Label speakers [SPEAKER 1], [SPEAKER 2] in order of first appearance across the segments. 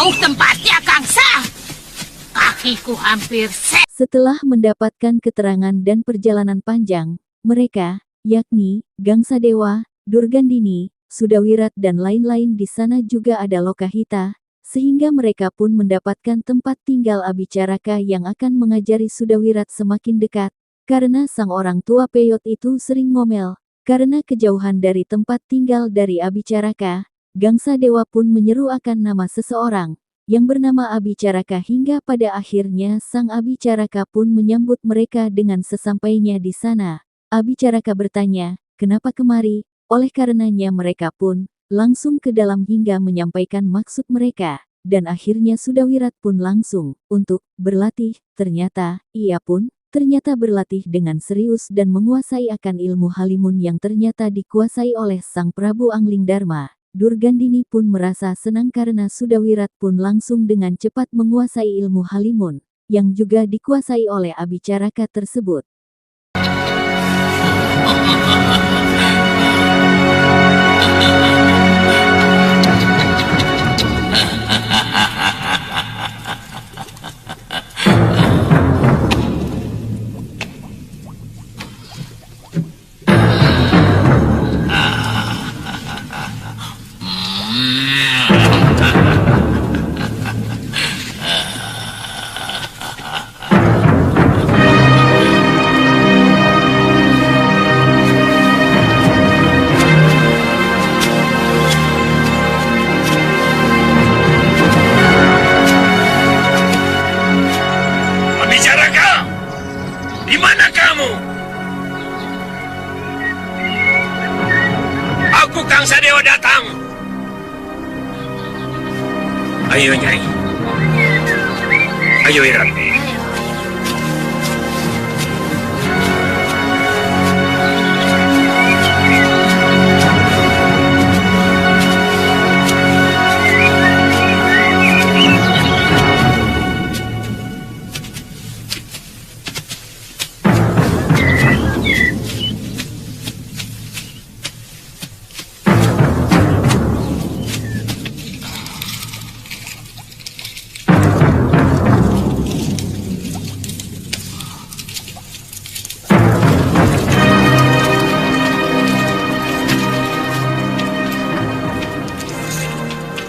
[SPEAKER 1] jauh tempatnya, Kangsa. Kakiku hampir
[SPEAKER 2] Setelah mendapatkan keterangan dan perjalanan panjang, mereka, yakni Gangsa Dewa, Durgandini, Sudawirat dan lain-lain di sana juga ada Lokahita, sehingga mereka pun mendapatkan tempat tinggal Abicaraka yang akan mengajari Sudawirat semakin dekat, karena sang orang tua Peyot itu sering ngomel. Karena kejauhan dari tempat tinggal dari Abicaraka, Gangsa Dewa pun menyeru akan nama seseorang, yang bernama Abicaraka hingga pada akhirnya sang Abicaraka pun menyambut mereka dengan sesampainya di sana. Abicaraka bertanya, kenapa kemari? Oleh karenanya mereka pun langsung ke dalam hingga menyampaikan maksud mereka, dan akhirnya Sudawirat pun langsung untuk berlatih. Ternyata berlatih dengan serius dan menguasai akan ilmu halimun yang ternyata dikuasai oleh sang Prabu Anglingdarma. Durgandini pun merasa senang karena Sudawirat pun langsung dengan cepat menguasai ilmu halimun, yang juga dikuasai oleh Abicaraka tersebut.
[SPEAKER 3] Di mana kamu? Aku Gangsa Dewa datang. Ayo Nyai. Ayo Irat.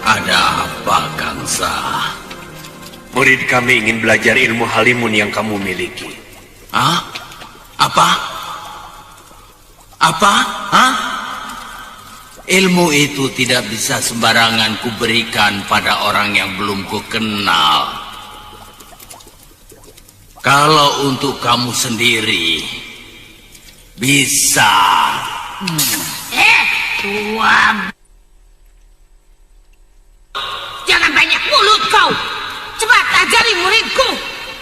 [SPEAKER 4] Ada apa, Gangsa?
[SPEAKER 3] Murid kami ingin belajar ilmu halimun yang kamu miliki.
[SPEAKER 4] Hah? Apa? Apa? Hah? Ilmu itu tidak bisa sembarangan kuberikan pada orang yang belum kukenal. Kalau untuk kamu sendiri, bisa.
[SPEAKER 1] Tuan. Jangan banyak mulut kau. Cepat ajari muridku,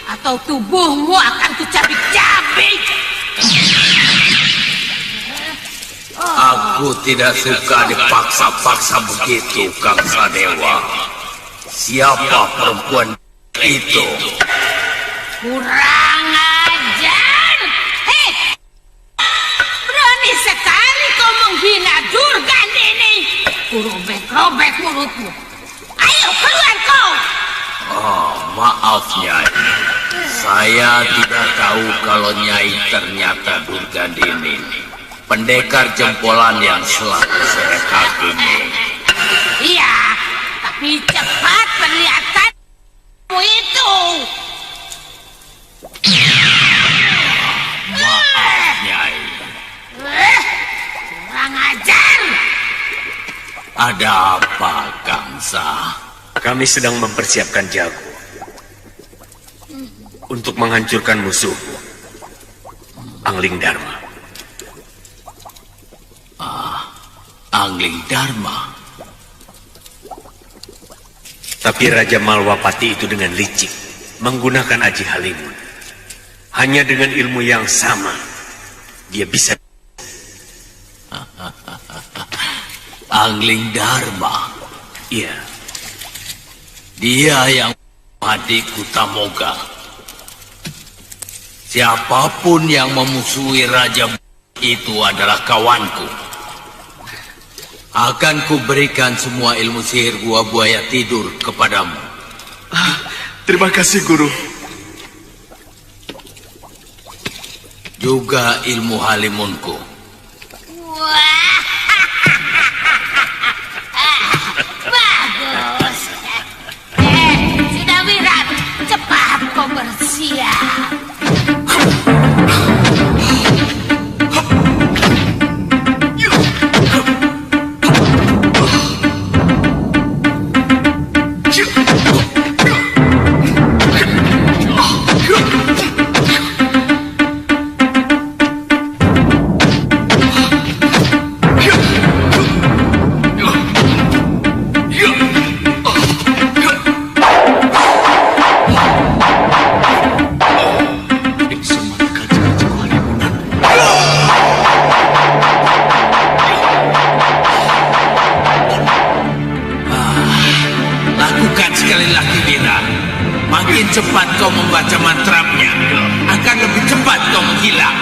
[SPEAKER 1] atau tubuhmu akan kucabik-cabik.
[SPEAKER 4] Aku tidak suka dipaksa-paksa begitu, Gangsa Dewa. Siapa perempuan itu?
[SPEAKER 1] Kurang ajar. Hei, berani sekali kau menghina Durgandini. Kurobek-robek mulutmu. Ayo keluar kau.
[SPEAKER 4] Oh, maaf Nyai. Saya tidak tahu kalau Nyai ternyata Durgandini, pendekar jempolan yang selalu saya kagumi.
[SPEAKER 1] Iya, tapi cepat perlihatkan itu.
[SPEAKER 4] Maaf Nyai.
[SPEAKER 1] Kurang ajar.
[SPEAKER 4] Ada apa, Gangsa?
[SPEAKER 3] Kami sedang mempersiapkan jago untuk menghancurkan musuh Anglingdarma.
[SPEAKER 4] Anglingdarma?
[SPEAKER 3] Tapi Raja Malwapati itu dengan licik menggunakan aji halimun. Hanya dengan ilmu yang sama dia bisa.
[SPEAKER 4] Anglingdarma?
[SPEAKER 3] Iya.
[SPEAKER 4] Dia yang adik Kutamoga. Siapapun yang memusuhi Raja itu adalah kawanku. Akan kuberikan semua ilmu sihir gua buaya tidur kepadamu.
[SPEAKER 5] Terima kasih, Guru.
[SPEAKER 4] Juga ilmu halimunku.
[SPEAKER 1] Wah, bagus. Sudah Wirat, cepat kau bersiap.
[SPEAKER 4] Lakukan sekali lagi, Wira. Makin cepat kau membaca mantranya, akan lebih cepat kau menghilang.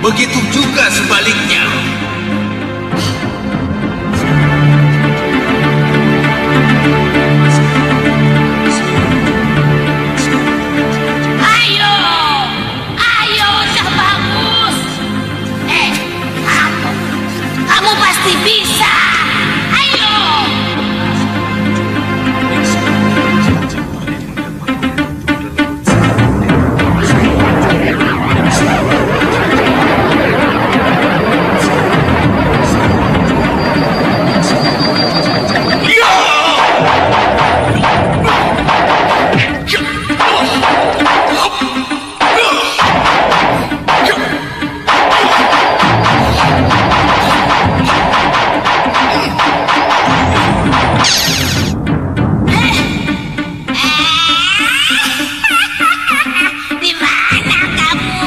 [SPEAKER 4] Begitu juga sebaliknya.
[SPEAKER 1] Ayo, ayo, Cah Bagus. Kamu pasti bisa. Ayo. Di mana kamu?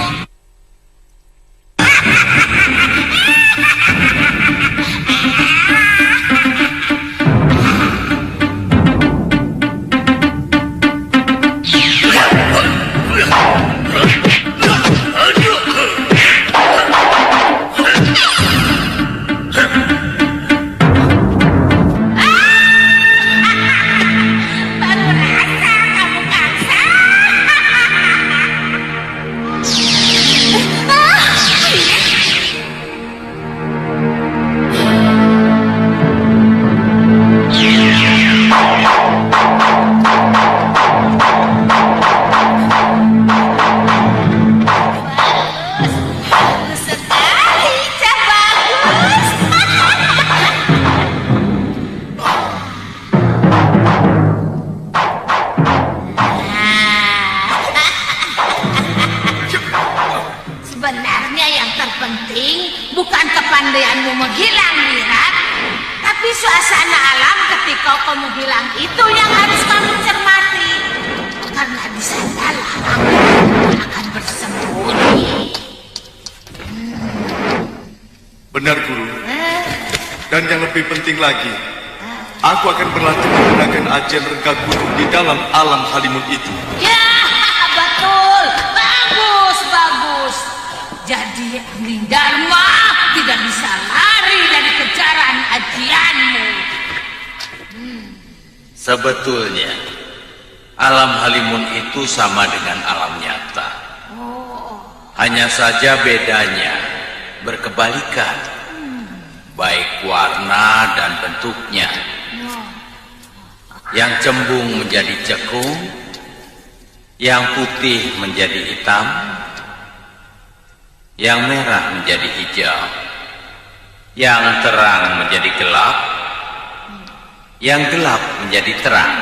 [SPEAKER 1] Baru rasa kamu kaksa. Bagus sekali, Cah Bagus. Sebenarnya yang terpenting bukan kepandaianmu menghilang, Wirat, tapi suasana alam ketika kau menghilang itu yang harus kamu cermati. Karena di sanalah aku akan bersembunyi.
[SPEAKER 5] Benar, Guru. Dan yang lebih penting lagi, aku akan berlatih menggunakan ajian rengga gunung di dalam alam halimun itu.
[SPEAKER 1] Ya, betul. Bagus, bagus. Jadi Angling Dharma tidak bisa lari dari kejaran ajianmu.
[SPEAKER 4] Sebetulnya, alam halimun itu sama dengan alam nyata. Hanya saja bedanya berkebalikan, baik warna dan bentuknya. Yang cembung menjadi cekung, yang putih menjadi hitam, yang merah menjadi hijau, yang terang menjadi gelap, yang gelap menjadi terang.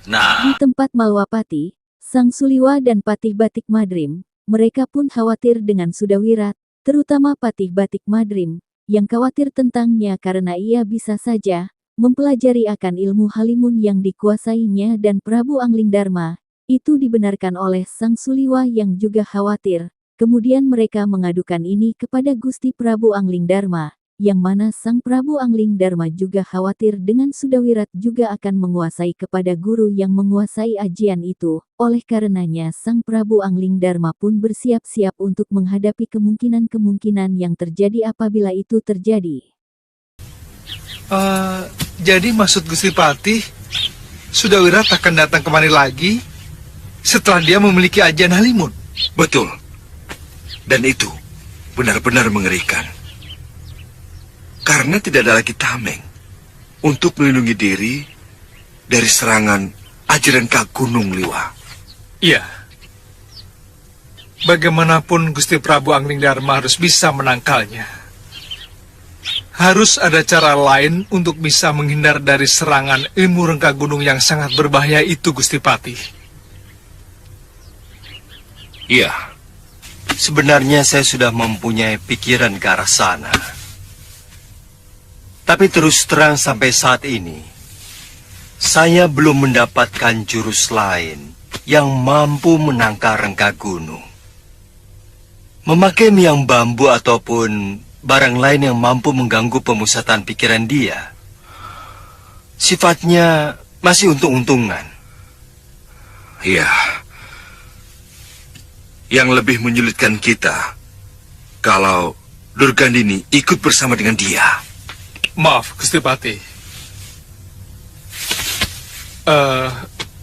[SPEAKER 4] Nah,
[SPEAKER 2] Di tempat Malwapati, Sang Suliwa dan Patih Batik Madrim, mereka pun khawatir dengan Sudawirat, terutama Patih Batik Madrim, yang khawatir tentangnya karena ia bisa saja mempelajari akan ilmu halimun yang dikuasainya dan Prabu Angling Dharma. Itu dibenarkan oleh Sang Suliwa yang juga khawatir. Kemudian mereka mengadukan ini kepada Gusti Prabu Angling Dharma, yang mana Sang Prabu Angling Dharma juga khawatir dengan Sudawirat juga akan menguasai kepada guru yang menguasai ajian itu. Oleh karenanya Sang Prabu Angling Dharma pun bersiap-siap untuk menghadapi kemungkinan-kemungkinan yang terjadi apabila itu terjadi.
[SPEAKER 6] Jadi maksud Gusti Patih, Sudawirat akan datang kemari lagi setelah dia memiliki ajian Halimun.
[SPEAKER 7] Betul. Dan itu benar-benar mengerikan. Karena tidak ada lagi tameng untuk melindungi diri dari serangan Ajirengka Gunung Liwa.
[SPEAKER 6] Iya. Bagaimanapun Gusti Prabu Anglingdarma harus bisa menangkalnya. Harus ada cara lain untuk bisa menghindar dari serangan ilmu rengka gunung yang sangat berbahaya itu, Gusti Patih.
[SPEAKER 8] Iya. Sebenarnya saya sudah mempunyai pikiran ke arah sana. Tapi terus terang sampai saat ini, saya belum mendapatkan jurus lain yang mampu menangkal rengka gunung. Memakai miang bambu ataupun barang lain yang mampu mengganggu pemusatan pikiran dia, sifatnya masih untung-untungan.
[SPEAKER 7] Iya. Yang lebih menyulitkan kita, kalau Durgandini ikut bersama dengan dia.
[SPEAKER 6] Maaf, Gusti Patih.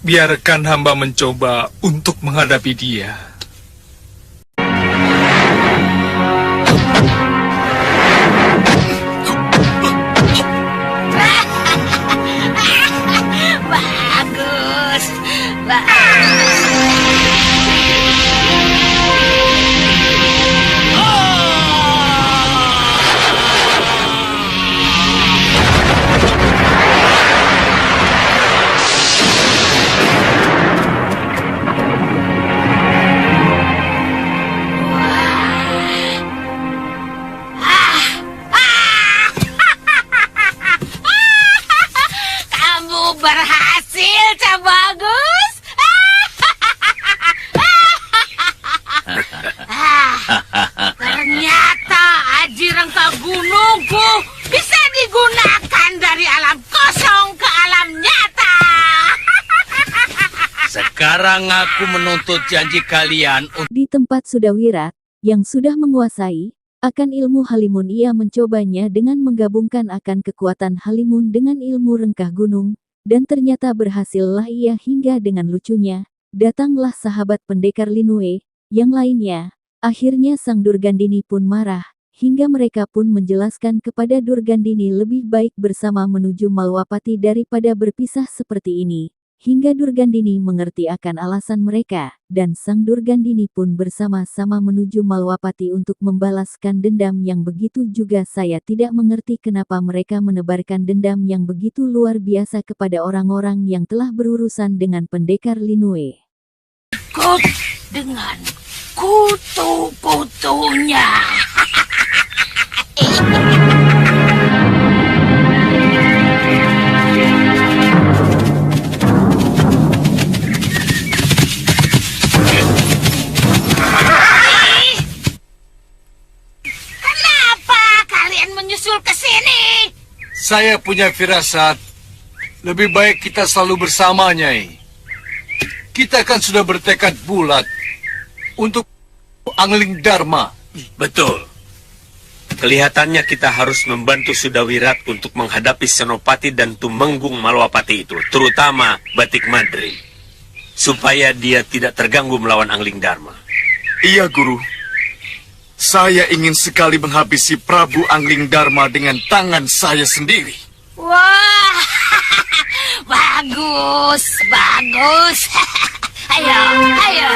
[SPEAKER 6] Biarkan hamba mencoba untuk menghadapi dia.
[SPEAKER 1] Bagus. Kamu berhasil, Cak Bagus. Ternyata Aji Rengka Gunungku bisa digunakan dari alam kosong ke alam nyata.
[SPEAKER 4] Sekarang aku menuntut janji kalian untuk
[SPEAKER 2] Di tempat Sudawirat, yang sudah menguasai akan ilmu Halimun, ia mencobanya dengan menggabungkan akan kekuatan Halimun dengan ilmu rengkah gunung, dan ternyata berhasillah ia hingga dengan lucunya. Datanglah sahabat pendekar Linue, yang lainnya. Akhirnya Sang Durgandini pun marah, hingga mereka pun menjelaskan kepada Durgandini lebih baik bersama menuju Malwapati daripada berpisah seperti ini. Hingga Durgandini mengerti akan alasan mereka, dan Sang Durgandini pun bersama-sama menuju Malwapati untuk membalaskan dendam yang begitu juga. Saya tidak mengerti kenapa mereka menebarkan dendam yang begitu luar biasa kepada orang-orang yang telah berurusan dengan pendekar Linue.
[SPEAKER 1] Kut dengan kutu-kutunya. Kenapa kalian menyusul ke sini?
[SPEAKER 5] Saya punya firasat. Lebih baik kita selalu bersama, Nyai. Kita kan sudah bertekad bulat untuk Anglingdarma.
[SPEAKER 3] Betul. Kelihatannya kita harus membantu Sudawirat untuk menghadapi Senopati dan Tumenggung Malwapati itu, terutama Batik Madri, supaya dia tidak terganggu melawan Anglingdarma.
[SPEAKER 5] Iya, Guru. Saya ingin sekali menghabisi Prabu Anglingdarma dengan tangan saya sendiri.
[SPEAKER 1] Wah, bagus, bagus. Ayo, ayo.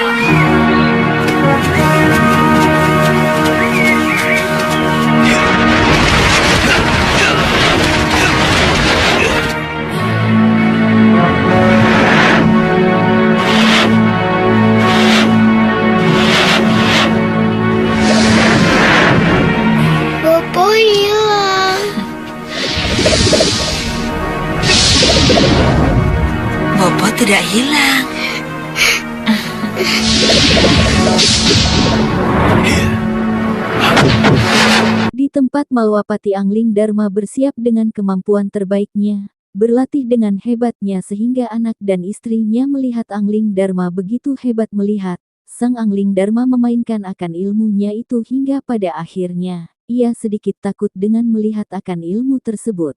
[SPEAKER 9] Bopo hilang.
[SPEAKER 1] Bobo tidak hilang.
[SPEAKER 2] Di tempat Malwapati Anglingdarma bersiap dengan kemampuan terbaiknya, berlatih dengan hebatnya sehingga anak dan istrinya melihat Anglingdarma begitu hebat melihat. Sang Anglingdarma memainkan akan ilmunya itu hingga pada akhirnya, ia sedikit takut dengan melihat akan ilmu tersebut.